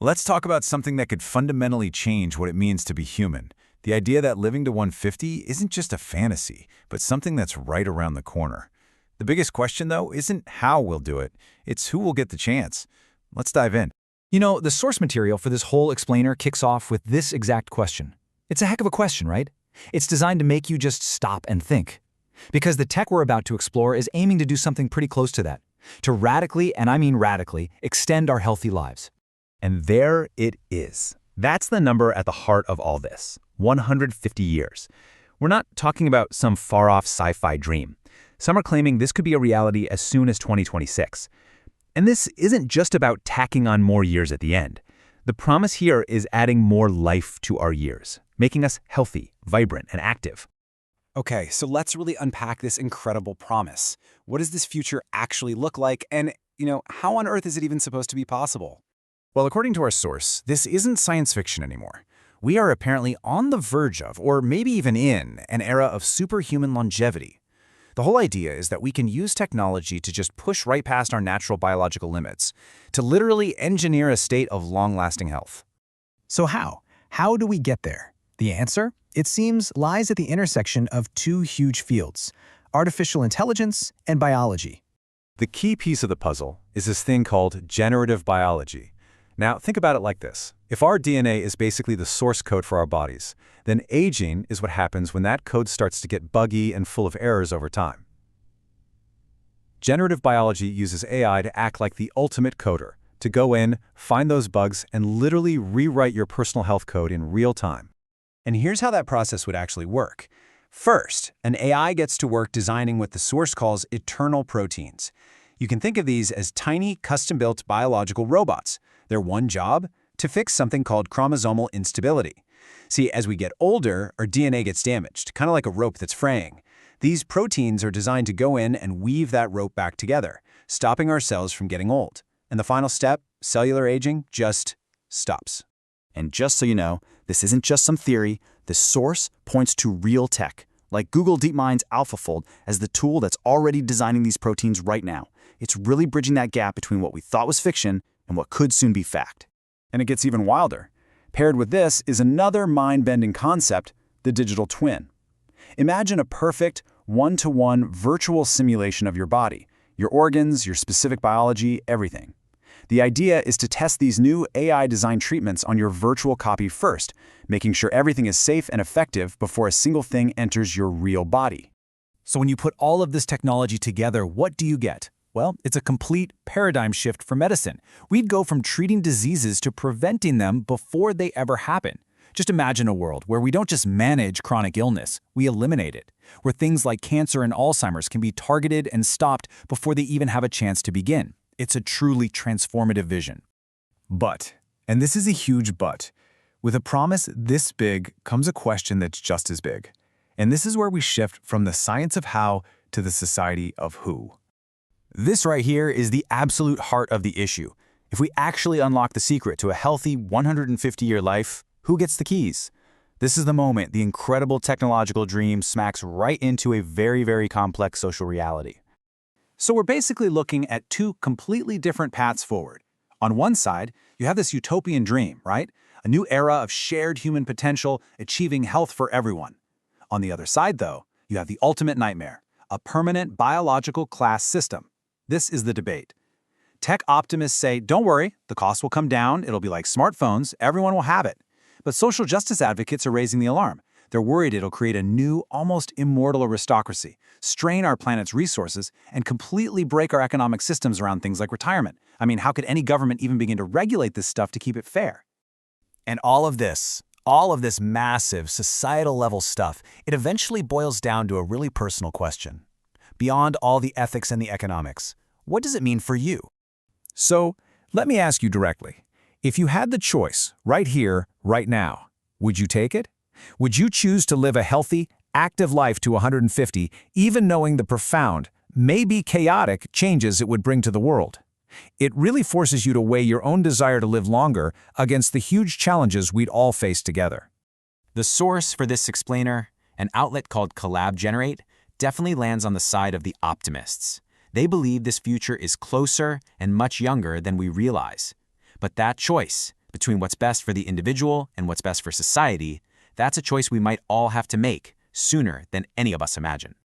Let's talk about something that could fundamentally change what it means to be human. The idea that living to 150 isn't just a fantasy, but something that's right around the corner. The biggest question, though, isn't how we'll do it. It's who will get the chance. Let's dive in. The source material for this whole explainer kicks off with this exact question. It's a heck of a question, right? It's designed to make you just stop and think. Because the tech we're about to explore is aiming to do something pretty close to that. To radically, and I mean radically, extend our healthy lives. And there it is. That's the number at the heart of all this, 150 years. We're not talking about some far-off sci-fi dream. Some are claiming this could be a reality as soon as 2026. And this isn't just about tacking on more years at the end. The promise here is adding more life to our years, making us healthy, vibrant, and active. Okay, so let's really unpack this incredible promise. What does this future actually look like? And, how on earth is it even supposed to be possible? Well, according to our source, this isn't science fiction anymore. We are apparently on the verge of, or maybe even in, an era of superhuman longevity. The whole idea is that we can use technology to just push right past our natural biological limits, to literally engineer a state of long-lasting health. So how? How do we get there? The answer, it seems, lies at the intersection of two huge fields, artificial intelligence and biology. The key piece of the puzzle is this thing called generative biology. Now, think about it like this. If our DNA is basically the source code for our bodies, then aging is what happens when that code starts to get buggy and full of errors over time. Generative biology uses AI to act like the ultimate coder, to go in, find those bugs, and literally rewrite your personal health code in real time. And here's how that process would actually work. First, an AI gets to work designing what the source calls eternal proteins. You can think of these as tiny, custom-built biological robots. Their one job? To fix something called chromosomal instability. See, as we get older, our DNA gets damaged, kind of like a rope that's fraying. These proteins are designed to go in and weave that rope back together, stopping our cells from getting old. And the final step, cellular aging, just stops. And just so you know, this isn't just some theory. The source points to real tech, like Google DeepMind's AlphaFold as the tool that's already designing these proteins right now. It's really bridging that gap between what we thought was fiction and what could soon be fact. And it gets even wilder. Paired with this is another mind-bending concept, the digital twin. Imagine a perfect, one-to-one virtual simulation of your body, your organs, your specific biology, everything. The idea is to test these new AI-designed treatments on your virtual copy first, making sure everything is safe and effective before a single thing enters your real body. So when you put all of this technology together, what do you get? Well, it's a complete paradigm shift for medicine. We'd go from treating diseases to preventing them before they ever happen. Just imagine a world where we don't just manage chronic illness, we eliminate it. Where things like cancer and Alzheimer's can be targeted and stopped before they even have a chance to begin. It's a truly transformative vision. But, and this is a huge but, with a promise this big comes a question that's just as big. And this is where we shift from the science of how to the society of who. This right here is the absolute heart of the issue. If we actually unlock the secret to a healthy 150-year life, who gets the keys? This is the moment the incredible technological dream smacks right into a very, very complex social reality. So we're basically looking at two completely different paths forward. On one side, you have this utopian dream, right? A new era of shared human potential, achieving health for everyone. On the other side, though, you have the ultimate nightmare, a permanent biological class system. This is the debate. Tech optimists say, don't worry, the cost will come down, it'll be like smartphones, everyone will have it. But social justice advocates are raising the alarm. They're worried it'll create a new, almost immortal aristocracy, strain our planet's resources, and completely break our economic systems around things like retirement. I mean, how could any government even begin to regulate this stuff to keep it fair? And all of this massive societal-level stuff, it eventually boils down to a really personal question. Beyond all the ethics and the economics, what does it mean for you? So, let me ask you directly. If you had the choice, right here, right now, would you take it? Would you choose to live a healthy, active life to 150, even knowing the profound, maybe chaotic, changes it would bring to the world? It really forces you to weigh your own desire to live longer against the huge challenges we'd all face together. The source for this explainer, an outlet called CollabGenerate, definitely lands on the side of the optimists. They believe this future is closer and much younger than we realize. But that choice, between what's best for the individual and what's best for society, that's a choice we might all have to make sooner than any of us imagine.